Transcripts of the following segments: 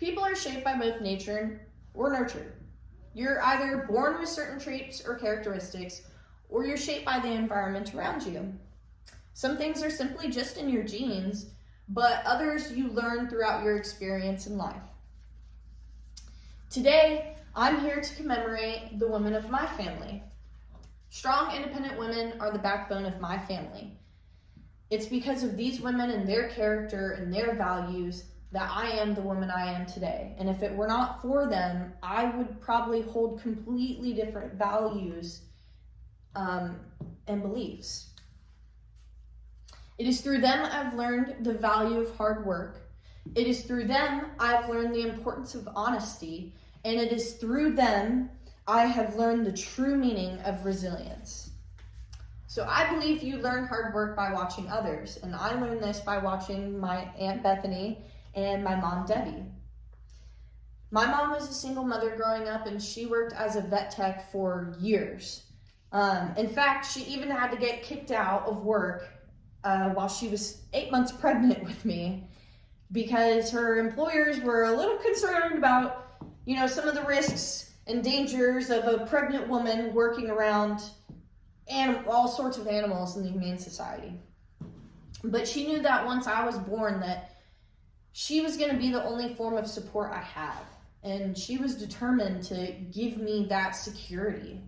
People are shaped by both nature or nurture. You're either born with certain traits or characteristics, or you're shaped by the environment around you. Some things are simply just in your genes, but others you learn throughout your experience in life. Today, I'm here to commemorate the women of my family. Strong, independent women are the backbone of my family. It's because of these women and their character and their values that I am the woman I am today. And if it were not for them, I would probably hold completely different values and beliefs. It is through them I've learned the value of hard work. It is through them I've learned the importance of honesty. And it is through them I have learned the true meaning of resilience. So I believe you learn hard work by watching others. And I learned this by watching my Aunt Bethany and my mom, Debbie. My mom was a single mother growing up, and she worked as a vet tech for years. In fact, she even had to get kicked out of work while she was 8 months pregnant with me because her employers were a little concerned about, some of the risks and dangers of a pregnant woman working around all sorts of animals in the Humane Society. But she knew that once I was born that she was going to be the only form of support I have. And she was determined to give me that security.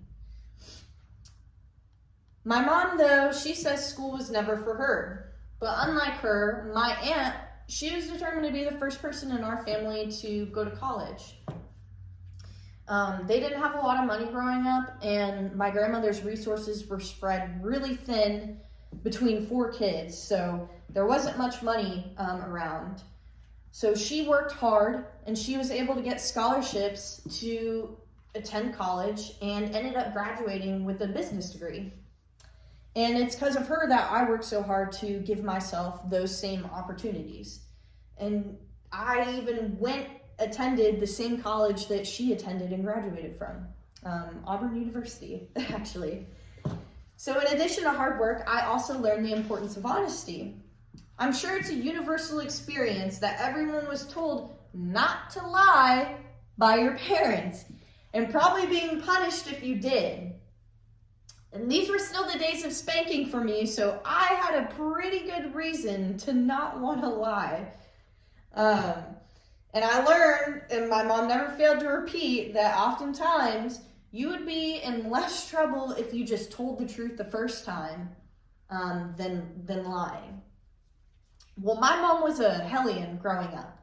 My mom, though, she says school was never for her. But unlike her, my aunt, she was determined to be the first person in our family to go to college. They didn't have a lot of money growing up, and my grandmother's resources were spread really thin between 4 kids, so there wasn't much money around. So she worked hard, and she was able to get scholarships to attend college and ended up graduating with a business degree. And it's because of her that I worked so hard to give myself those same opportunities. And I even attended the same college that she attended and graduated from, Auburn University, actually. So in addition to hard work, I also learned the importance of honesty. I'm sure it's a universal experience that everyone was told not to lie by your parents, and probably being punished if you did. And these were still the days of spanking for me, so I had a pretty good reason to not want to lie. And I learned, and my mom never failed to repeat, that oftentimes you would be in less trouble if you just told the truth the first time than lying. Well, my mom was a hellion growing up.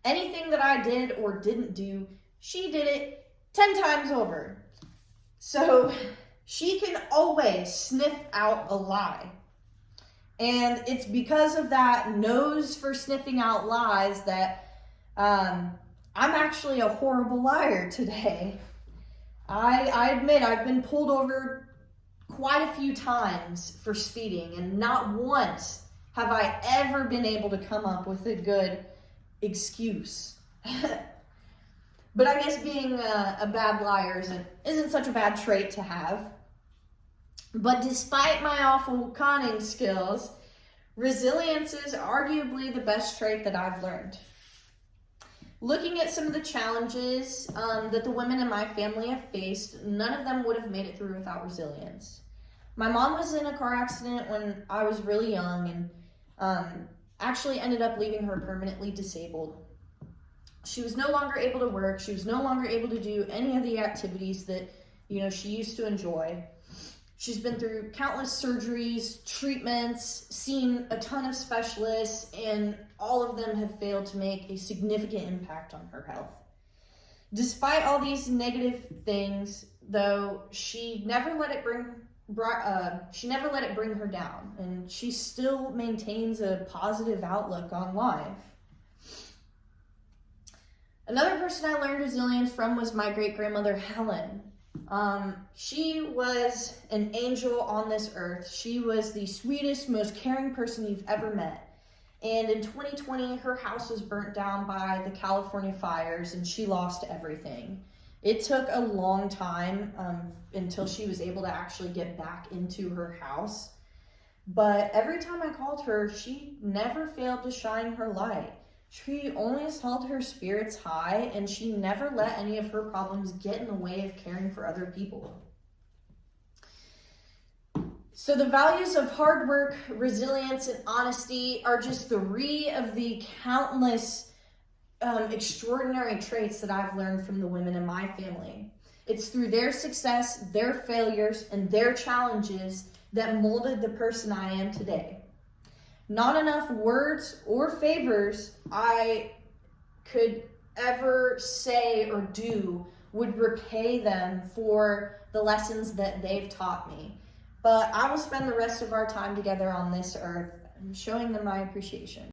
Anything that I did or didn't do, she did it 10 times over. So she can always sniff out a lie. And it's because of that nose for sniffing out lies that I'm actually a horrible liar today. I admit I've been pulled over quite a few times for speeding, and not once have I ever been able to come up with a good excuse. But I guess being a bad liar isn't such a bad trait to have. But despite my awful conning skills, resilience is arguably the best trait that I've learned. Looking at some of the challenges that the women in my family have faced, none of them would have made it through without resilience. My mom was in a car accident when I was really young and actually ended up leaving her permanently disabled. She was no longer able to work. She was no longer able to do any of the activities that, she used to enjoy. She's been through countless surgeries, treatments, seen a ton of specialists, and all of them have failed to make a significant impact on her health. Despite all these negative things, though, she never let it bring her down, and she still maintains a positive outlook on life. Another person I learned resilience from was my great-grandmother, Helen. She was an angel on this earth. She was the sweetest, most caring person you've ever met. And in 2020, her house was burnt down by the California fires, and she lost everything. It took a long time until she was able to actually get back into her house. But every time I called her, she never failed to shine her light. She always held her spirits high, and she never let any of her problems get in the way of caring for other people. So the values of hard work, resilience, and honesty are just 3 of the countless extraordinary traits that I've learned from the women in my family. It's through their success, their failures, and their challenges that molded the person I am today. Not enough words or favors I could ever say or do would repay them for the lessons that they've taught me. But I will spend the rest of our time together on this earth showing them my appreciation.